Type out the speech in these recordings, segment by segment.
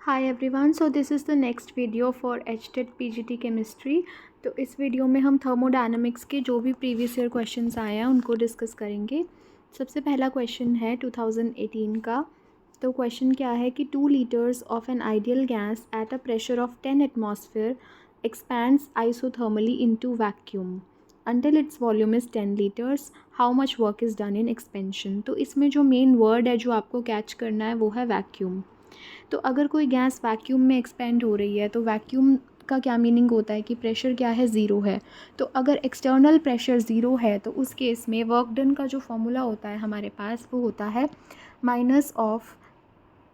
Hi everyone, so this is the next video for HTET PGT chemistry. तो इस video में हम thermodynamics के जो भी प्रीवियस ईयर क्वेश्चंस आए हैं उनको डिस्कस करेंगे। सबसे पहला क्वेश्चन है 2018 का। तो क्वेश्चन क्या है कि 2 litres of an ideal gas at a pressure of 10 atmosphere expands isothermally into vacuum until its volume is 10 liters. How much work is done in expansion? तो इसमें जो मेन वर्ड है जो आपको कैच करना है वो है वैक्यूम। तो अगर कोई गैस वैक्यूम में एक्सपेंड हो रही है तो वैक्यूम का क्या मीनिंग होता है कि प्रेशर क्या है, ज़ीरो है। तो अगर एक्सटर्नल प्रेशर ज़ीरो है तो उस केस में वर्क डन का जो फॉर्मूला होता है हमारे पास वो होता है माइनस ऑफ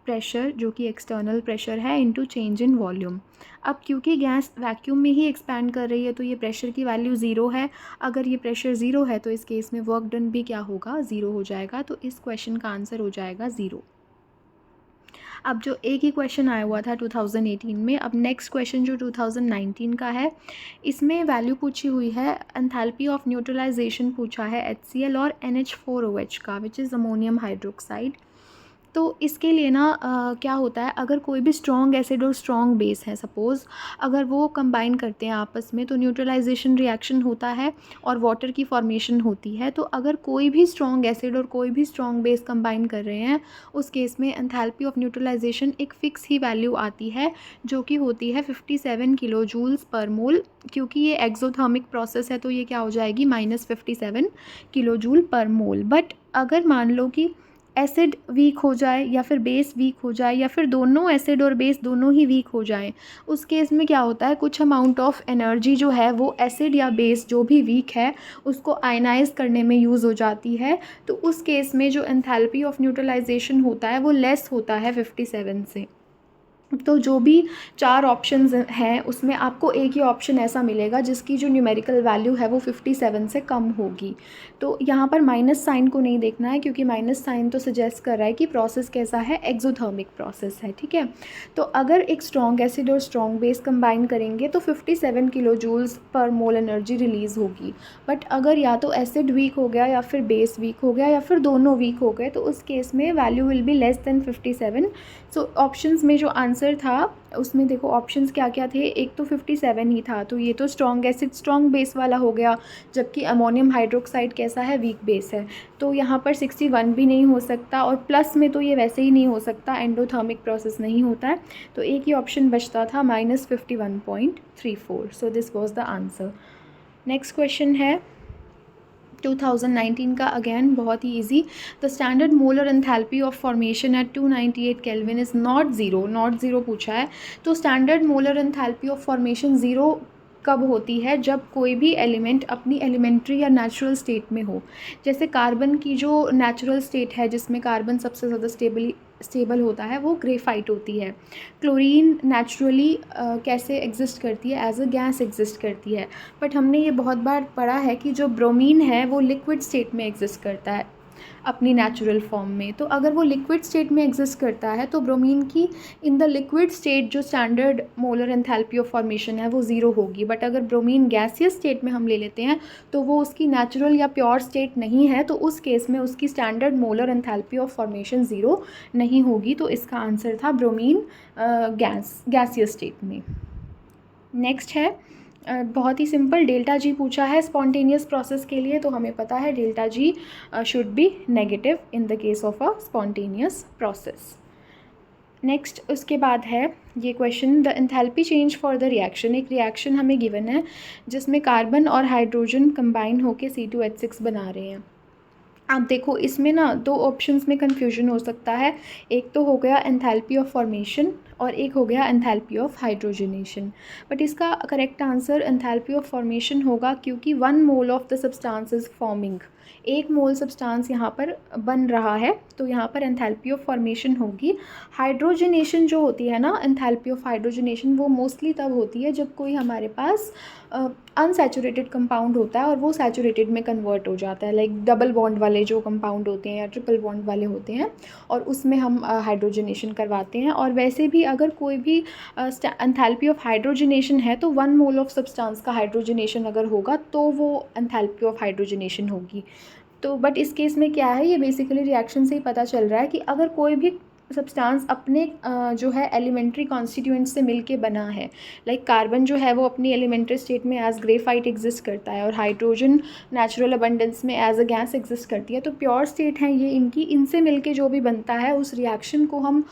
प्रेशर जो कि एक्सटर्नल प्रेशर है इनटू चेंज इन वॉल्यूम। अब क्योंकि गैस वैक्यूम में ही एक्सपैंड कर रही है तो ये प्रेशर की वैल्यू ज़ीरो है। अगर ये प्रेशर ज़ीरो है तो इस केस में वर्क डन भी क्या होगा, ज़ीरो हो जाएगा। तो इस क्वेश्चन का आंसर हो जाएगा ज़ीरो। अब जो एक ही क्वेश्चन आया हुआ था 2018 में, अब नेक्स्ट क्वेश्चन जो 2019 का है इसमें वैल्यू पूछी हुई है एंथैल्पी ऑफ न्यूट्रलाइजेशन पूछा है HCl और NH4OH का, विच इज़ अमोनियम हाइड्रोक्साइड। तो इसके लिए ना क्या होता है, अगर कोई भी स्ट्रॉन्ग एसिड और स्ट्रॉन्ग बेस है, सपोज़ अगर वो कंबाइन करते हैं आपस में तो न्यूट्रलाइजेशन रिएक्शन होता है और वाटर की फॉर्मेशन होती है। तो अगर कोई भी स्ट्रॉन्ग एसिड और कोई भी स्ट्रॉन्ग बेस कंबाइन कर रहे हैं उस केस में एंथैल्पी ऑफ न्यूट्रलाइजेशन एक फ़िक्स ही वैल्यू आती है जो कि होती है 57 किलो जूल्स पर मोल। क्योंकि ये एक्सोथर्मिक प्रोसेस है तो ये क्या हो जाएगी, -57 किलो जूल पर मोल। बट अगर मान लो कि एसिड वीक हो जाए या फिर बेस वीक हो जाए या फिर दोनों एसिड और बेस दोनों ही वीक हो जाएं, उस केस में क्या होता है, कुछ अमाउंट ऑफ एनर्जी जो है वो एसिड या बेस जो भी वीक है उसको आयनाइज करने में यूज़ हो जाती है। तो उस केस में जो एंथैल्पी ऑफ न्यूट्रलाइजेशन होता है वो लेस होता है 57 से। तो जो भी 4 ऑप्शंस हैं उसमें आपको एक ही ऑप्शन ऐसा मिलेगा जिसकी जो न्यूमेरिकल वैल्यू है वो 57 से कम होगी। तो यहाँ पर माइनस साइन को नहीं देखना है क्योंकि माइनस साइन तो सजेस्ट कर रहा है कि प्रोसेस कैसा है, एक्सोथर्मिक प्रोसेस है, ठीक है। तो अगर एक स्ट्रॉन्ग एसिड और स्ट्रॉन्ग बेस कंबाइन करेंगे तो 57 किलो जूल्स पर मोल एनर्जी रिलीज़ होगी। बट अगर या तो एसिड वीक हो गया या फिर बेस वीक हो गया या फिर दोनों वीक हो गए तो उस केस में value will be less than 57। So options में जो आंसर था उसमें देखो ऑप्शंस क्या क्या थे, एक तो 57 ही था तो ये तो स्ट्रॉन्ग एसिड स्ट्रॉन्ग बेस वाला हो गया, जबकि अमोनियम हाइड्रोक्साइड कैसा है, वीक बेस है। तो यहाँ पर 61 भी नहीं हो सकता और प्लस में तो ये वैसे ही नहीं हो सकता, एंडोथर्मिक प्रोसेस नहीं होता है। तो एक ही ऑप्शन बचता था -51.34। So this was the answer. Next question है 2019 का, अगेन बहुत ही easy. The standard molar enthalpy of formation at 298 kelvin is not zero पूछा है। तो standard molar enthalpy of formation zero कब होती है, जब कोई भी एलिमेंट अपनी एलिमेंट्री या नेचुरल स्टेट में हो। जैसे कार्बन की जो नेचुरल स्टेट है जिसमें कार्बन सबसे ज़्यादा स्टेबल होता है वो ग्रेफाइट होती है। क्लोरीन नेचुरली कैसे एग्जिस्ट करती है, एज अ गैस एग्जिस्ट करती है। बट हमने ये बहुत बार पढ़ा है कि जो ब्रोमीन है वो लिक्विड स्टेट में एग्जिस्ट करता है अपनी नेचुरल फॉर्म में। तो अगर वो लिक्विड स्टेट में एग्जिस्ट करता है तो ब्रोमीन की इन द लिक्विड स्टेट जो standard molar enthalpy of formation है वो ज़ीरो होगी। बट अगर ब्रोमीन गैसियस स्टेट में हम ले लेते हैं तो वो उसकी नेचुरल या प्योर स्टेट नहीं है, तो उस केस में उसकी standard molar enthalpy of formation zero नहीं होगी। तो इसका आंसर था ब्रोमीन गैसियस स्टेट में। नेक्स्ट है बहुत ही सिंपल, डेल्टा जी पूछा है स्पॉन्टेनियस प्रोसेस के लिए। तो हमें पता है delta G should be negative in the case of a spontaneous process. Next उसके बाद है ये question, the enthalpy change for the reaction. एक रिएक्शन हमें गिवन है जिसमें कार्बन और हाइड्रोजन कंबाइन होकर C2H6 बना रहे हैं। आप देखो इसमें ना 2 ऑप्शंस में कन्फ्यूजन हो सकता है, एक तो हो गया एंथैल्पी ऑफ फॉर्मेशन और एक हो गया एंथैल्पी ऑफ हाइड्रोजनेशन। बट इसका correct answer enthalpy of formation होगा क्योंकि 1 mole of the substance is forming, 1 mole substance यहाँ पर बन रहा है तो यहाँ पर एंथैल्पी ऑफ फॉर्मेशन होगी। हाइड्रोजनेशन जो होती है ना, एंथैल्पी ऑफ हाइड्रोजनेशन वो मोस्टली तब होती है जब कोई हमारे पास अनसैचुरेटेड कंपाउंड होता है और वो सैचुरेटेड में कन्वर्ट हो जाता है, लाइक डबल बॉन्ड वाले जो कंपाउंड होते हैं या ट्रिपल बॉन्ड वाले होते हैं और उसमें हम हाइड्रोजनेशन करवाते हैं। और वैसे भी अगर कोई भी एंथैल्पी ऑफ हाइड्रोजनेशन है तो 1 मोल ऑफ सब्सटेंस का हाइड्रोजनेशन अगर होगा तो वो एंथैल्पी ऑफ हाइड्रोजनेशन होगी। तो बट इस केस में क्या है, ये बेसिकली रिएक्शन से ही पता चल रहा है कि अगर कोई भी सब्सटेंस अपने जो है एलिमेंट्री कॉन्स्टिट्यूएंट से मिलके बना है। लाइक कार्बन जो है वो अपनी एलिमेंट्री स्टेट में एज ग्रेफाइट एग्जिस्ट करता है और हाइड्रोजन नेचुरल अबंडेंस में एज अ गैस एग्जिस्ट करती है। तो प्योर स्टेट हैं ये इनकी, इनसे मिलके जो भी बनता है उस रिएक्शन को हम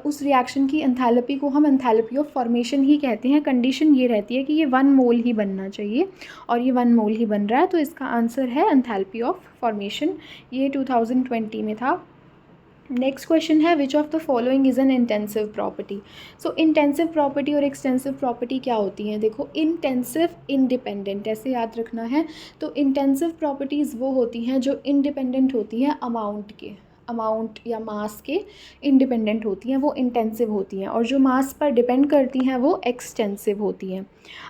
उस रिएक्शन की एंथैल्पी को हम एंथैल्पी ऑफ फॉर्मेशन ही कहते हैं। कंडीशन ये रहती है कि ये 1 मोल ही बनना चाहिए और ये 1 मोल ही बन रहा है, तो इसका आंसर है एंथैल्पी ऑफ फॉर्मेशन। ये 2020 में था। नेक्स्ट क्वेश्चन है which of the following is an intensive property. So intensive property और एक्सटेंसिव प्रॉपर्टी क्या होती हैं? देखो, इंटेंसिव इंडिपेंडेंट ऐसे याद रखना है। तो इंटेंसिव प्रॉपर्टीज़ वो होती हैं जो इंडिपेंडेंट होती हैं अमाउंट या मास के इंडिपेंडेंट होती हैं, वो इंटेंसिव होती हैं। और जो मास पर डिपेंड करती हैं वो एक्सटेंसिव होती हैं।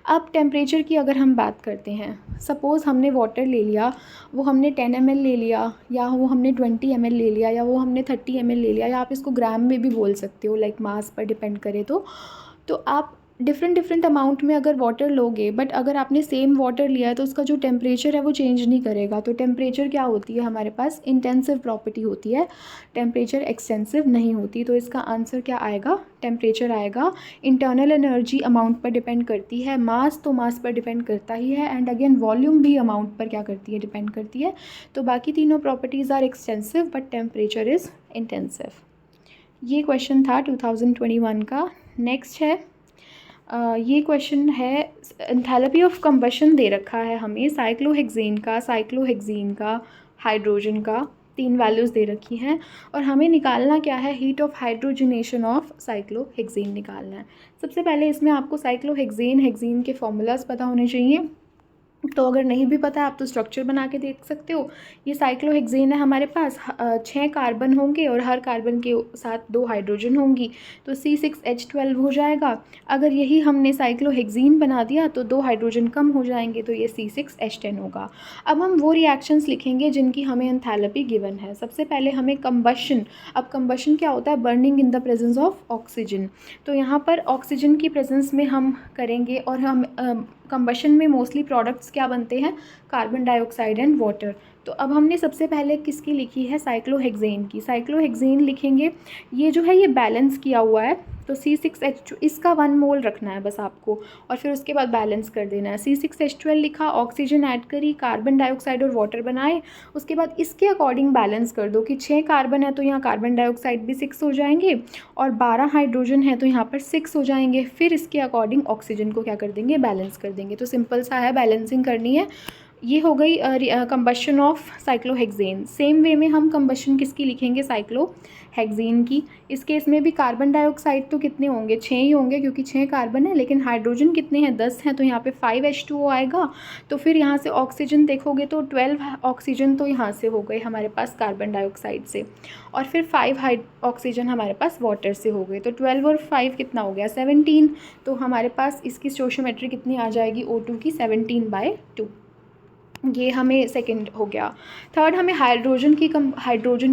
अब टेम्परेचर की अगर हम बात करते हैं, सपोज़ हमने वाटर ले लिया, वो हमने 10 ml ले लिया, या वो हमने 20 ml ले लिया, या वो हमने 30 ml ले लिया, या आप इसको ग्राम में भी बोल सकते हो, लाइक मास पर डिपेंड करे तो आप डिफरेंट अमाउंट में अगर वाटर लोगे, बट अगर आपने सेम वाटर लिया है तो उसका जो टेम्परेचर है वो चेंज नहीं करेगा। तो टेम्परेचर क्या होती है हमारे पास? इंटेंसिव प्रॉपर्टी होती है, टेम्परेचर एक्सटेंसिव नहीं होती। तो इसका आंसर क्या आएगा? टेम्परेचर आएगा। इंटरनल एनर्जी अमाउंट पर डिपेंड करती है, मास तो मास पर डिपेंड करता ही है, एंड अगेन वॉल्यूम भी अमाउंट पर क्या करती है? डिपेंड करती है। तो बाकी तीनों properties are extensive but temperature is intensive. ये क्वेश्चन था 2021 का। नेक्स्ट है ये क्वेश्चन है, एंथैल्पी ऑफ कंबशन दे रखा है हमें साइक्लोहेक्सेन का, हाइड्रोजन का, 3 वैल्यूज़ दे रखी हैं और हमें निकालना क्या है? Heat of hydrogenation of cyclohexane निकालना है। सबसे पहले इसमें आपको हेक्सेन के फॉर्मूलाज पता होने चाहिए। तो अगर नहीं भी पता आप तो स्ट्रक्चर बना के देख सकते हो। ये साइक्लोहेक्सेन है हमारे पास, 6 कार्बन होंगे और हर कार्बन के साथ 2 हाइड्रोजन होंगी, तो C6H12 हो जाएगा। अगर यही हमने साइक्लोहेक्सेन बना दिया तो 2 हाइड्रोजन कम हो जाएंगे, तो ये C6H10 होगा। अब हम वो रिएक्शंस लिखेंगे जिनकी हमें एंथैल्पी गिवन है। सबसे पहले हमें कंबशन, अब कंबशन क्या होता है? Burning in the presence of oxygen. तो यहाँ पर ऑक्सीजन की प्रेजेंस में हम करेंगे और हम कंबशन में मोस्टली प्रोडक्ट्स क्या बनते हैं? Carbon dioxide and water. तो अब हमने सबसे पहले किसकी लिखी है? साइक्लोहेक्सेन की। साइक्लोहेक्सेन लिखेंगे, ये जो है ये बैलेंस किया हुआ है, तो C6H, इसका 1 मोल रखना है बस आपको और फिर उसके बाद बैलेंस कर देना है। C6H12 लिखा, ऑक्सीजन ऐड करी, कार्बन डाइऑक्साइड और वाटर बनाए, उसके बाद इसके अकॉर्डिंग बैलेंस कर दो कि 6 कार्बन है तो यहाँ कार्बन डाइऑक्साइड भी 6 हो जाएंगे और 12 हाइड्रोजन है तो यहाँ पर 6 हो जाएंगे। फिर इसके अकॉर्डिंग ऑक्सीजन को क्या कर देंगे? बैलेंस कर देंगे। तो सिंपल सा है, बैलेंसिंग करनी है। ये हो गई combustion of cyclohexane. Same way में हम कंबशन किसकी लिखेंगे? साइक्लोहेक्सेन की। इस केस में भी कार्बन डाइऑक्साइड तो कितने होंगे? 6 ही होंगे क्योंकि 6 कार्बन है, लेकिन हाइड्रोजन कितने हैं? 10 हैं, तो यहाँ पे 5H2O आएगा। तो फिर यहाँ से ऑक्सीजन देखोगे तो 12 ऑक्सीजन तो यहाँ से हो गए हमारे पास कार्बन डाइऑक्साइड से, और फिर 5 ऑक्सीजन हमारे पास वाटर से हो गए। तो 12 और 5 कितना हो गया? 17। तो हमारे पास इसकी स्टोइचियोमेट्री कितनी आ जाएगी O2 की? 17/2। ये हमें सेकंड हो गया। थर्ड हमें हाइड्रोजन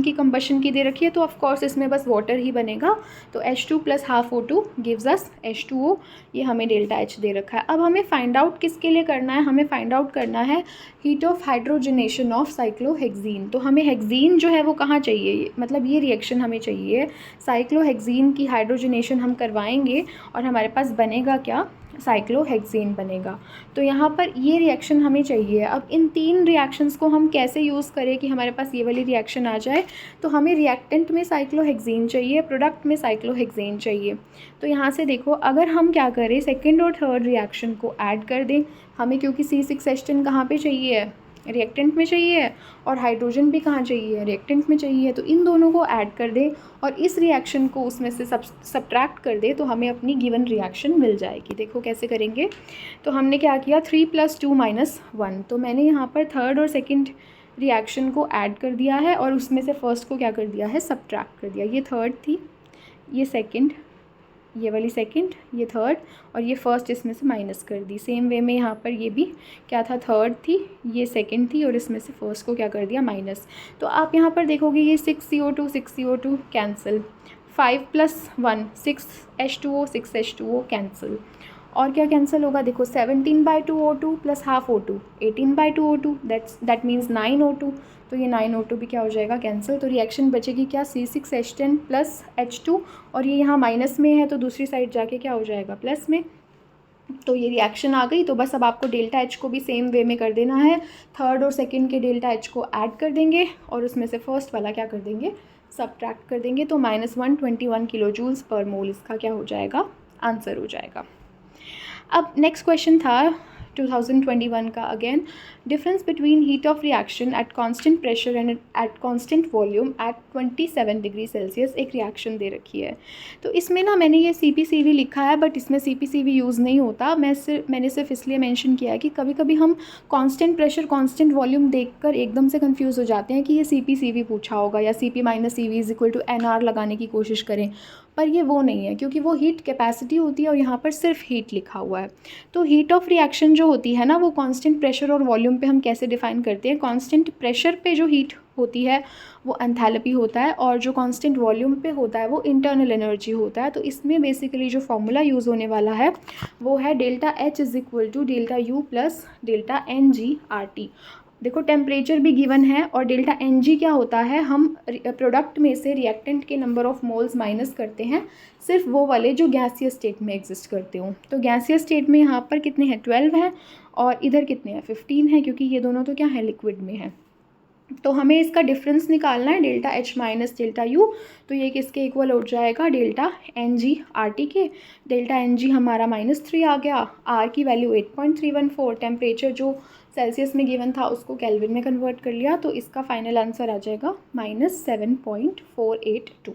की कंबशन की दे रखी है, तो ऑफ कोर्स इसमें बस वाटर ही बनेगा। तो H2 + ½ O2 gives us H2O। ये हमें ΔH दे रखा है। अब हमें फाइंड आउट किसके लिए करना है? हमें फाइंड आउट करना है heat of hydrogenation of cyclohexane. तो हमें हेक्सेन जो है वो कहाँ चाहिए? मतलब ये रिएक्शन हमें चाहिए, साइक्लोहेक्सेन की हाइड्रोजनेशन हम करवाएंगे और हमारे पास बनेगा क्या? साइक्लोहेक्सेन बनेगा। तो यहाँ पर ये रिएक्शन हमें चाहिए। अब इन 3 रिएक्शंस को हम कैसे यूज़ करें कि हमारे पास ये वाली रिएक्शन आ जाए? तो हमें रिएक्टेंट में साइक्लोहेक्सेन चाहिए, प्रोडक्ट में साइक्लोहेक्सेन चाहिए। तो यहाँ से देखो, अगर हम क्या करें, सेकेंड और थर्ड रिएक्शन को ऐड कर दें हमें, क्योंकि C6H10 कहाँ पे चाहिए है? रिएक्टेंट में चाहिए, और हाइड्रोजन भी कहाँ चाहिए? रिएक्टेंट में चाहिए। तो इन दोनों को ऐड कर दें और इस रिएक्शन को उसमें से सब्ट्रैक्ट कर दे, तो हमें अपनी गिवन रिएक्शन मिल जाएगी। देखो कैसे करेंगे। तो हमने क्या किया? 3 + 2 - 1। तो मैंने यहाँ पर थर्ड और सेकंड रिएक्शन को ऐड कर दिया है और उसमें से फर्स्ट को क्या कर दिया है? सब्ट्रैक्ट कर दिया। ये थर्ड थी, ये सेकंड, ये वाली सेकंड, ये थर्ड, और ये फर्स्ट इसमें से माइनस कर दी। सेम वे में यहाँ पर ये भी क्या था? थर्ड थी, ये सेकंड थी, और इसमें से फर्स्ट को क्या कर दिया? माइनस। तो आप यहाँ पर देखोगे ये 6CO2 cancel, 5 + 1 6H2O 6H2O cancel, और क्या कैंसिल होगा? देखो 17/2 O2 + ½ O2 18/2 O2, that means 9 O2। तो ये 9O2 भी क्या हो जाएगा, कैंसिल। तो रिएक्शन बचेगी क्या, C6H10 प्लस H2, और ये यहाँ माइनस में है तो दूसरी साइड जाके क्या हो जाएगा, प्लस में। तो ये रिएक्शन आ गई। तो बस अब आपको डेल्टा H को भी सेम वे में कर देना है, थर्ड और सेकंड के डेल्टा H को ऐड कर देंगे और उसमें से फर्स्ट वाला क्या कर देंगे, सब्ट्रैक्ट कर देंगे। तो -121 किलो जूल्स पर मोल इसका क्या हो जाएगा, आंसर हो जाएगा। अब नेक्स्ट क्वेश्चन था 2021 का, again difference between heat of reaction at constant pressure and at constant volume at 27 degree Celsius. एक रिएक्शन दे रखी है, तो इसमें ना मैंने ये CPCV लिखा है, बट इसमें CPCV यूज़ नहीं होता। मैंने सिर्फ इसलिए मेंशन किया है कि कभी कभी हम कांस्टेंट प्रेशर कांस्टेंट वॉल्यूम देखकर एकदम से कंफ्यूज हो जाते हैं कि ये CPCV पूछा होगा, या CP - CV = NR लगाने की कोशिश करें, पर ये वो नहीं है, क्योंकि वो हीट कैपेसिटी होती है और यहाँ पर सिर्फ हीट लिखा हुआ है। तो हीट ऑफ रिएक्शन जो होती है ना, वो कांस्टेंट प्रेशर और वॉल्यूम पे हम कैसे डिफ़ाइन करते हैं, कांस्टेंट प्रेशर पे जो हीट होती है वो एंथैल्पी होता है, और जो कांस्टेंट वॉल्यूम पे होता है वो इंटरनल एनर्जी होता है। तो इसमें बेसिकली जो फॉर्मूला यूज़ होने वाला है वो है delta H = delta U plus delta NG/RT। देखो टेम्परेचर भी गिवन है, और डेल्टा NG क्या होता है, हम प्रोडक्ट में से रिएक्टेंट के नंबर ऑफ़ मोल्स माइनस करते हैं, सिर्फ वो वाले जो गैसियस स्टेट में एग्जिस्ट करते हो। तो गैसियस स्टेट में यहाँ पर कितने हैं, 12 हैं, और इधर कितने हैं, 15 हैं, क्योंकि ये दोनों तो क्या है, लिक्विड में है। तो हमें इसका डिफरेंस निकालना है, delta H minus delta U। तो ये किसके इक्वल हो जाएगा, डेल्टा NG/RT के। डेल्टा NG हमारा -3 आ गया, R की वैल्यू 8.314, टेम्परेचर जो सेल्सियस में गिवन था उसको केल्विन में कन्वर्ट कर लिया, तो इसका फाइनल आंसर आ जाएगा -7.482।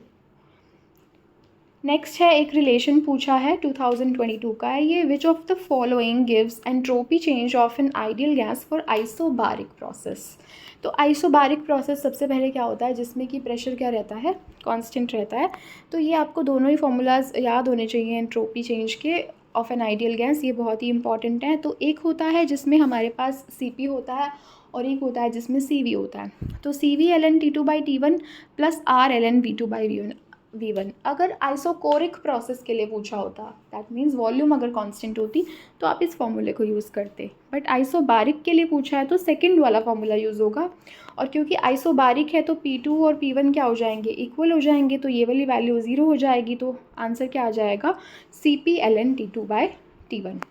नेक्स्ट है, एक रिलेशन पूछा है 2022 का है ये, which of the following gives entropy change of an ideal gas for isobaric process. तो आइसोबारिक प्रोसेस सबसे पहले क्या होता है, जिसमें कि प्रेशर क्या रहता है, कांस्टेंट रहता है। तो ये आपको दोनों ही फॉर्मूलाज याद होने चाहिए एंट्रोपी चेंज के ऑफ एन आइडियल गैस, ये बहुत ही इंपॉर्टेंट है। तो एक होता है जिसमें हमारे पास CP होता है, और एक होता है जिसमें CV होता है। तो CV ln T2/T1 plus R ln V2/V1। अगर आइसोकोरिक प्रोसेस के लिए पूछा होता, दैट मीन्स वॉल्यूम अगर कांस्टेंट होती, तो आप इस फॉर्मूले को यूज़ करते, बट आइसोबारिक के लिए पूछा है तो सेकंड वाला फॉर्मूला यूज़ होगा। और क्योंकि आइसोबारिक है तो P2 और P1 क्या हो जाएंगे, इक्वल हो जाएंगे, तो ये वाली वैल्यू 0 हो जाएगी। तो आंसर क्या आ जाएगा, CP ln T2/T1।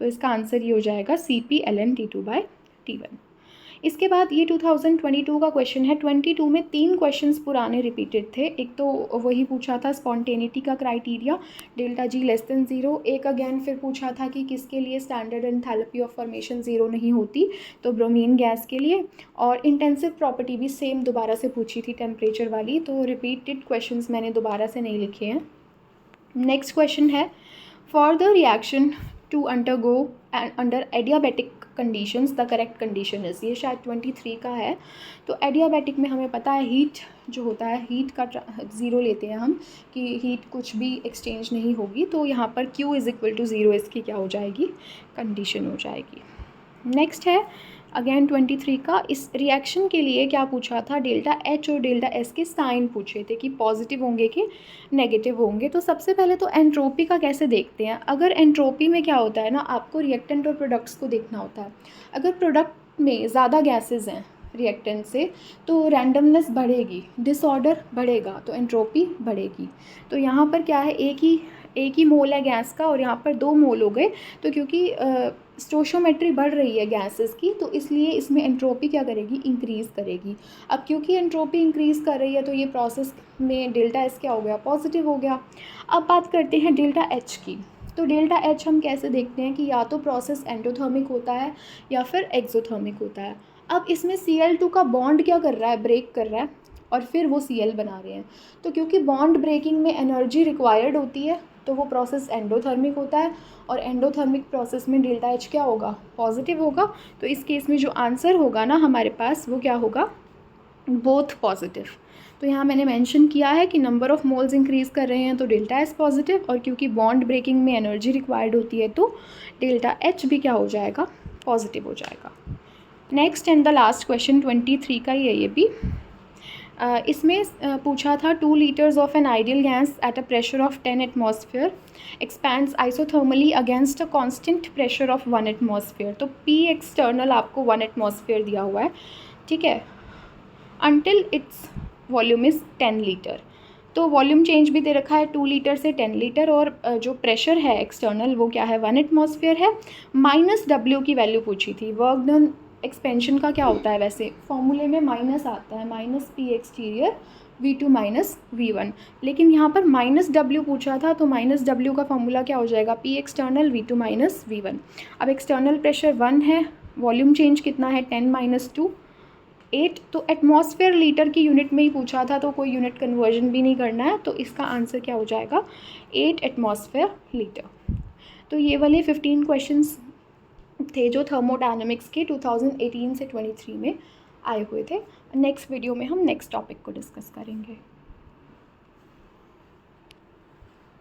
तो इसका आंसर ये हो जाएगा CP ln T2/T1। इसके बाद ये 2022 का क्वेश्चन है। 22 में 3 क्वेश्चंस पुराने रिपीटेड थे। एक तो वही पूछा था स्पॉन्टेनिटी का क्राइटेरिया, डेल्टा G <0। एक अगेन फिर पूछा था कि किसके लिए स्टैंडर्ड एंथैल्पी ऑफ फॉर्मेशन 0 नहीं होती, तो ब्रोमीन गैस के लिए। और इंटेंसिव प्रॉपर्टी भी सेम दोबारा से पूछी थी, टेम्परेचर वाली। तो रिपीटेड क्वेश्चंस मैंने दोबारा से नहीं लिखे हैं। नेक्स्ट क्वेश्चन है, for the reaction to undergo under adiabatic conditions the correct condition is, ये शायद 23 का है। तो एडियाबैटिक में हमें पता है हीट जो होता है, हीट का 0 लेते हैं हम, कि हीट कुछ भी एक्सचेंज नहीं होगी। तो यहाँ पर Q = 0 इसकी क्या हो जाएगी, कंडीशन हो जाएगी। नेक्स्ट है अगेन 23 का। इस रिएक्शन के लिए क्या पूछा था, डेल्टा H और डेल्टा S के साइन पूछे थे कि पॉजिटिव होंगे कि नेगेटिव होंगे। तो सबसे पहले तो एंट्रोपी का कैसे देखते हैं। अगर एंट्रोपी में क्या होता है ना, आपको रिएक्टेंट और प्रोडक्ट्स को देखना होता है। अगर प्रोडक्ट में ज़्यादा गैसेज हैं रिएक्टेंट से, तो रैंडमनेस बढ़ेगी, डिसऑर्डर बढ़ेगा, तो एंट्रोपी बढ़ेगी। तो यहाँ पर क्या है, एक ही मोल है गैस का और यहाँ पर 2 मोल हो गए। तो क्योंकि स्टोशियोमेट्री बढ़ रही है गैसेस की, तो इसलिए इसमें एंट्रोपी क्या करेगी, इंक्रीज़ करेगी। अब क्योंकि एंट्रोपी इंक्रीज़ कर रही है, तो ये प्रोसेस में डेल्टा S क्या हो गया, पॉजिटिव हो गया। अब बात करते हैं डेल्टा H की। तो डेल्टा H हम कैसे देखते हैं कि या तो प्रोसेस एंडोथर्मिक होता है या फिर एक्सोथर्मिक होता है। अब इसमें Cl2 का बॉन्ड क्या कर रहा है, ब्रेक कर रहा है, और फिर वो Cl बना रहे हैं। तो क्योंकि बॉन्ड ब्रेकिंग में एनर्जी रिक्वायर्ड होती है, तो वो प्रोसेस एंडोथर्मिक होता है, और एंडोथर्मिक प्रोसेस में डेल्टा H क्या होगा, पॉजिटिव होगा। तो इस केस में जो आंसर होगा ना हमारे पास, वो क्या होगा, बोथ पॉजिटिव। तो यहाँ मैंने मेंशन किया है कि नंबर ऑफ़ मोल्स इंक्रीज़ कर रहे हैं तो डेल्टा S पॉजिटिव, और क्योंकि बॉन्ड ब्रेकिंग में एनर्जी रिक्वायर्ड होती है तो डेल्टा H भी क्या हो जाएगा, पॉजिटिव हो जाएगा। Next and the last question 23 का ही है ये भी। इसमें पूछा था 2 litres of an ideal gas at a pressure of 10 atmosphere expands isothermally against a constant pressure of 1 atmosphere. तो P एक्सटर्नल आपको 1 एटमॉस्फेयर दिया हुआ है, ठीक है। until its volume is 10 litre. तो वॉल्यूम चेंज भी दे रखा है 2 लीटर से 10 लीटर, और जो प्रेशर है एक्सटर्नल वो क्या है 1 एटमॉस्फेयर है। माइनस डब्ल्यू की वैल्यू पूछी थी। वर्क डन एक्सपेंशन का क्या होता है, वैसे फॉर्मूले में माइनस आता है, minus P exterior V2 minus V1, लेकिन यहाँ पर माइनस डब्ल्यू पूछा था, तो माइनस डब्ल्यू का फॉर्मूला क्या हो जाएगा P external V2 minus V1। अब एक्सटर्नल प्रेशर 1 है, वॉल्यूम चेंज कितना है 10 माइनस 2 8, तो एटमॉस्फेयर लीटर की यूनिट में ही पूछा था, तो कोई यूनिट कन्वर्जन भी नहीं करना है, तो इसका आंसर क्या हो जाएगा 8 एटमॉस्फेयर लीटर। तो ये वाले 15 क्वेश्चंस थे जो थर्मोडायनेमिक्स के 2018 से 23 में आए हुए थे। नेक्स्ट वीडियो में हम नेक्स्ट टॉपिक को डिस्कस करेंगे।